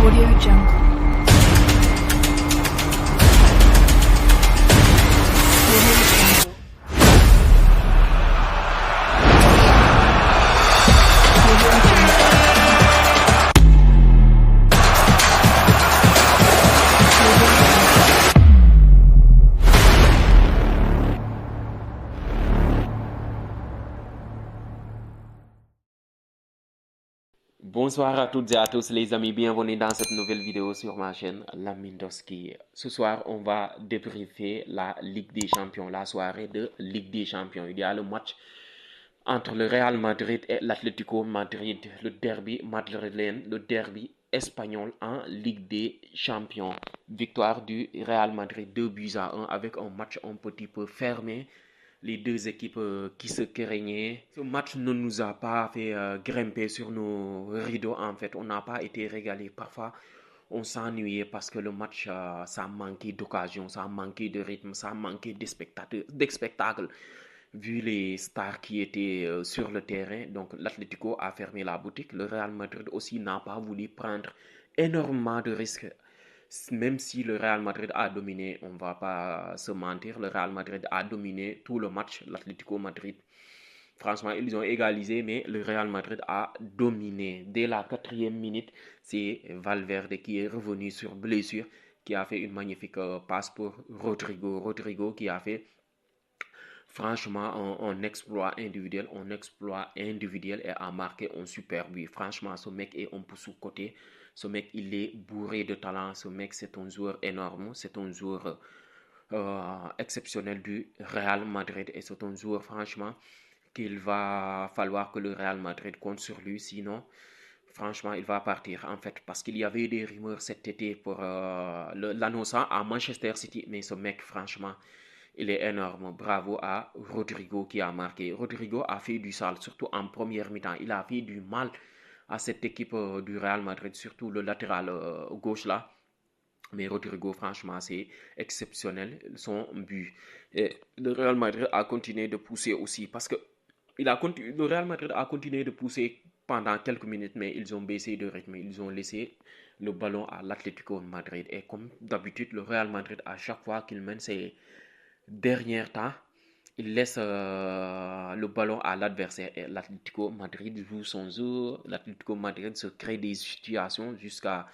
Audio Jungle. Audio Jungle. Audio Jungle. Bonsoir à toutes et à tous les amis, bienvenue dans cette nouvelle vidéo sur ma chaîne Lamine Toski. Ce soir, on va débriefer la Ligue des Champions, la soirée de Ligue des Champions. Il y a le match entre le Real Madrid et l'Atlético Madrid, le derby madrilène, le derby espagnol en Ligue des Champions. Victoire du Real Madrid 2-1 avec un match un petit peu fermé. Les deux équipes qui se craignaient. Ce match ne nous a pas fait grimper sur nos rideaux en fait. On n'a pas été régalé. Parfois, on s'ennuyait parce que le match, ça manquait d'occasion, ça manquait de rythme, ça manquait d'spectacle. Vu les stars qui étaient sur le terrain, donc l'Atlético a fermé la boutique. Le Real Madrid aussi n'a pas voulu prendre énormément de risques. Même si le Real Madrid a dominé, on ne va pas se mentir, le Real Madrid a dominé tout le match, l'Atlético Madrid. Franchement, ils ont égalisé, mais le Real Madrid a dominé. Dès la 4e minute, c'est Valverde qui est revenu sur blessure, qui a fait une magnifique passe pour Rodrigo. Rodrigo qui a fait franchement un exploit individuel et a marqué un super but. Franchement, ce mec est un peu sous-coté. Ce mec, il est bourré de talent. Ce mec, c'est un joueur énorme. C'est un joueur exceptionnel du Real Madrid. Et c'est un joueur, franchement, qu'il va falloir que le Real Madrid compte sur lui. Sinon, franchement, il va partir. En fait, parce qu'il y avait des rumeurs cet été pour l'annonçant à Manchester City. Mais ce mec, franchement, il est énorme. Bravo à Rodrigo qui a marqué. Rodrigo a fait du sale, surtout en première mi-temps. Il a fait du mal à cette équipe du Real Madrid, surtout le latéral gauche là. Mais Rodrigo, franchement, c'est exceptionnel son but. Et le Real Madrid a continué de pousser aussi parce que le Real Madrid a continué de pousser pendant quelques minutes, mais ils ont baissé de rythme. Ils ont laissé le ballon à l'Atlético Madrid. Et comme d'habitude, le Real Madrid, à chaque fois qu'il mène ses derniers temps, il laisse le ballon à l'adversaire et l'Atlético Madrid joue son jeu. L'Atlético Madrid se crée des situations jusqu'à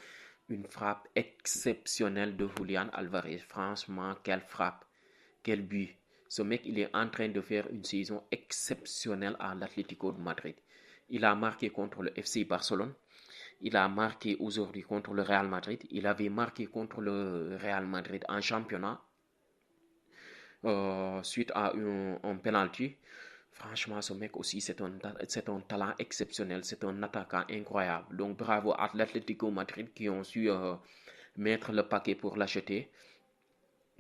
une frappe exceptionnelle de Julián Álvarez. Franchement, quelle frappe, quel but. Ce mec, il est en train de faire une saison exceptionnelle à l'Atlético de Madrid. Il a marqué contre le FC Barcelone. Il a marqué aujourd'hui contre le Real Madrid. Il avait marqué contre le Real Madrid en championnat. Suite à un penalty. Franchement, ce mec aussi, c'est un talent exceptionnel. C'est un attaquant incroyable. Donc, bravo à l'Atlético Madrid qui ont su mettre le paquet pour l'acheter.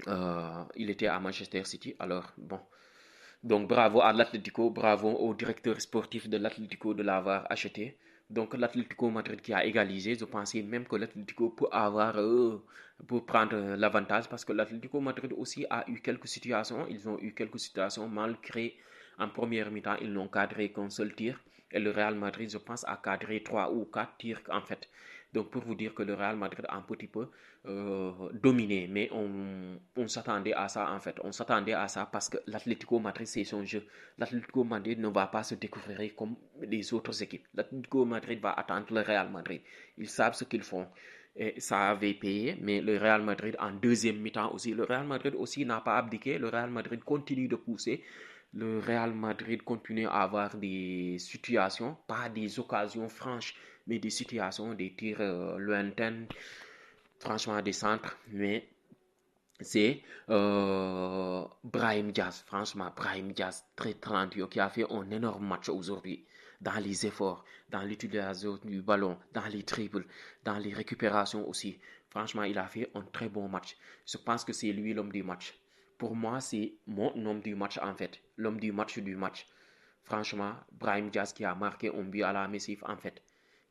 Il était à Manchester City. Alors, bon. Donc, bravo à l'Atlético. Bravo au directeur sportif de l'Atlético de l'avoir acheté. Donc, l'Atlético Madrid qui a égalisé. Je pensais même que l'Atlético pour prendre l'avantage parce que l'Atlético Madrid aussi a eu quelques situations. Ils ont eu quelques situations malgré en première mi-temps, ils n'ont cadré qu'un seul tir. Et le Real Madrid, je pense, a cadré 3 ou 4 tirs en fait. Donc, pour vous dire que le Real Madrid a un petit peu dominé. Mais on s'attendait à ça en fait. On s'attendait à ça parce que l'Atlético Madrid, c'est son jeu. L'Atlético Madrid ne va pas se découvrir comme les autres équipes. L'Atlético Madrid va attendre le Real Madrid. Ils savent ce qu'ils font. Et ça avait payé, mais le Real Madrid en deuxième mi-temps aussi. Le Real Madrid aussi n'a pas abdiqué. Le Real Madrid continue de pousser. Le Real Madrid continue à avoir des situations, pas des occasions franches, mais des situations, des tirs lointains, franchement des centres. Mais c'est Brahim Diaz, franchement Brahim Diaz, très talentueux, qui a fait un énorme match aujourd'hui. Dans les efforts, dans l'utilisation du ballon, dans les dribbles, dans les récupérations aussi. Franchement, il a fait un très bon match. Je pense que c'est lui l'homme du match. Pour moi, c'est mon homme du match en fait. L'homme du match. Franchement, Brahim Diaz qui a marqué un but à la Messi en fait.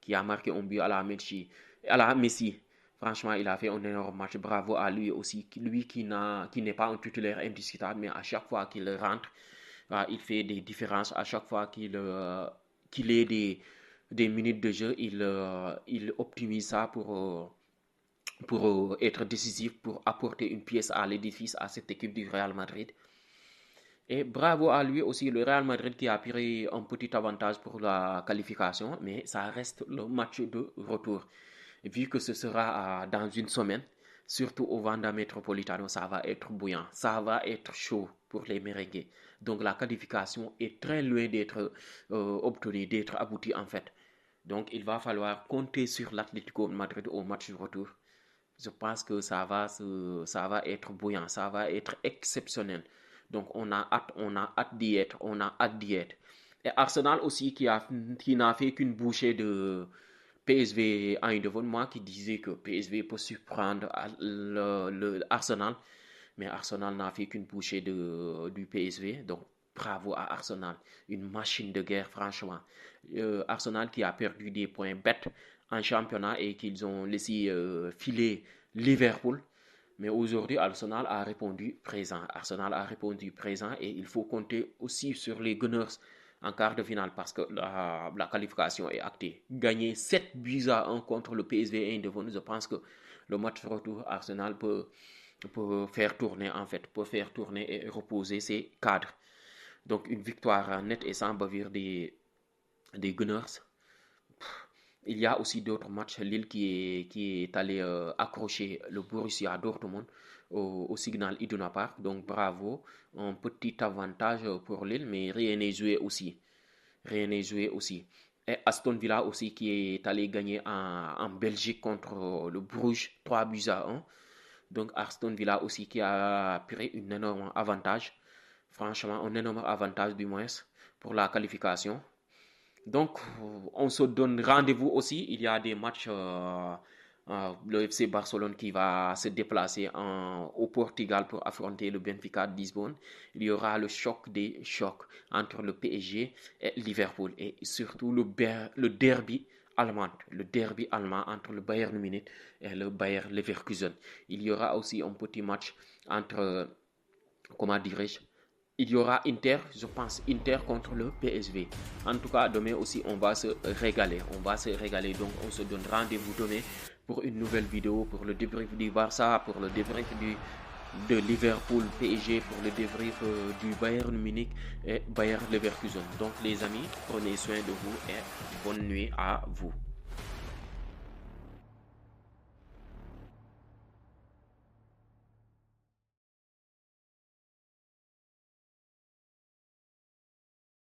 Qui a marqué un but à la Messi. Franchement, il a fait un énorme match. Bravo à lui aussi. Lui qui n'est pas un titulaire indiscutable, mais à chaque fois qu'il rentre, il fait des différences. À chaque fois qu'il ait des minutes de jeu, il optimise ça pour être décisif, pour apporter une pièce à l'édifice à cette équipe du Real Madrid. Et bravo à lui aussi, le Real Madrid qui a pris un petit avantage pour la qualification, mais ça reste le match de retour. Vu que ce sera dans une semaine, surtout au Wanda Metropolitano, ça va être bouillant, ça va être chaud pour les merengues. Donc la qualification est très loin d'être obtenue, d'être aboutie en fait. Donc il va falloir compter sur l'Atlético Madrid au match du retour. Je pense que ça va être bouillant, ça va être exceptionnel. Donc on a hâte d'y être, on a hâte d'y être. Et Arsenal aussi qui n'a fait qu'une bouchée de PSV Eindhoven, moi qui disais que PSV peut surprendre le Arsenal, mais Arsenal n'a fait qu'une bouchée du PSV, donc bravo à Arsenal, une machine de guerre franchement. Arsenal qui a perdu des points bêtes en championnat et qu'ils ont laissé filer Liverpool. Mais aujourd'hui, Arsenal a répondu présent. Arsenal a répondu présent et il faut compter aussi sur les Gunners en quart de finale parce que la qualification est actée. Gagner 7 buts à 1 contre le PSV Eindhoven, je pense que le match retour Arsenal peut faire tourner en fait, peut faire tourner et reposer ses cadres. Donc une victoire nette et sans bavure des Gunners. Il y a aussi d'autres matchs. Lille qui est allé accrocher le Borussia Dortmund au Signal Iduna Park. Donc bravo, un petit avantage pour Lille, mais rien n'est joué aussi. Rien n'est joué aussi. Et Aston Villa aussi qui est allé gagner en Belgique contre le Bruges 3 buts à 1. Donc Aston Villa aussi qui a pris un énorme avantage. Franchement, un énorme avantage du moins pour la qualification. Donc, on se donne rendez-vous aussi. Il y a des matchs, le FC Barcelone qui va se déplacer au Portugal pour affronter le Benfica de Lisbonne. Il y aura le choc des chocs entre le PSG et Liverpool. Et surtout le derby allemand entre le Bayern Munich et le Bayer Leverkusen. Il y aura aussi un petit match entre, comment dirais-je, il y aura Inter, je pense, Inter contre le PSV. En tout cas, demain aussi, on va se régaler. On va se régaler. Donc, on se donne rendez-vous demain pour une nouvelle vidéo, pour le débrief du Barça, pour le débrief de Liverpool PSG, pour le débrief du Bayern Munich et Bayer Leverkusen. Donc, les amis, prenez soin de vous et bonne nuit à vous.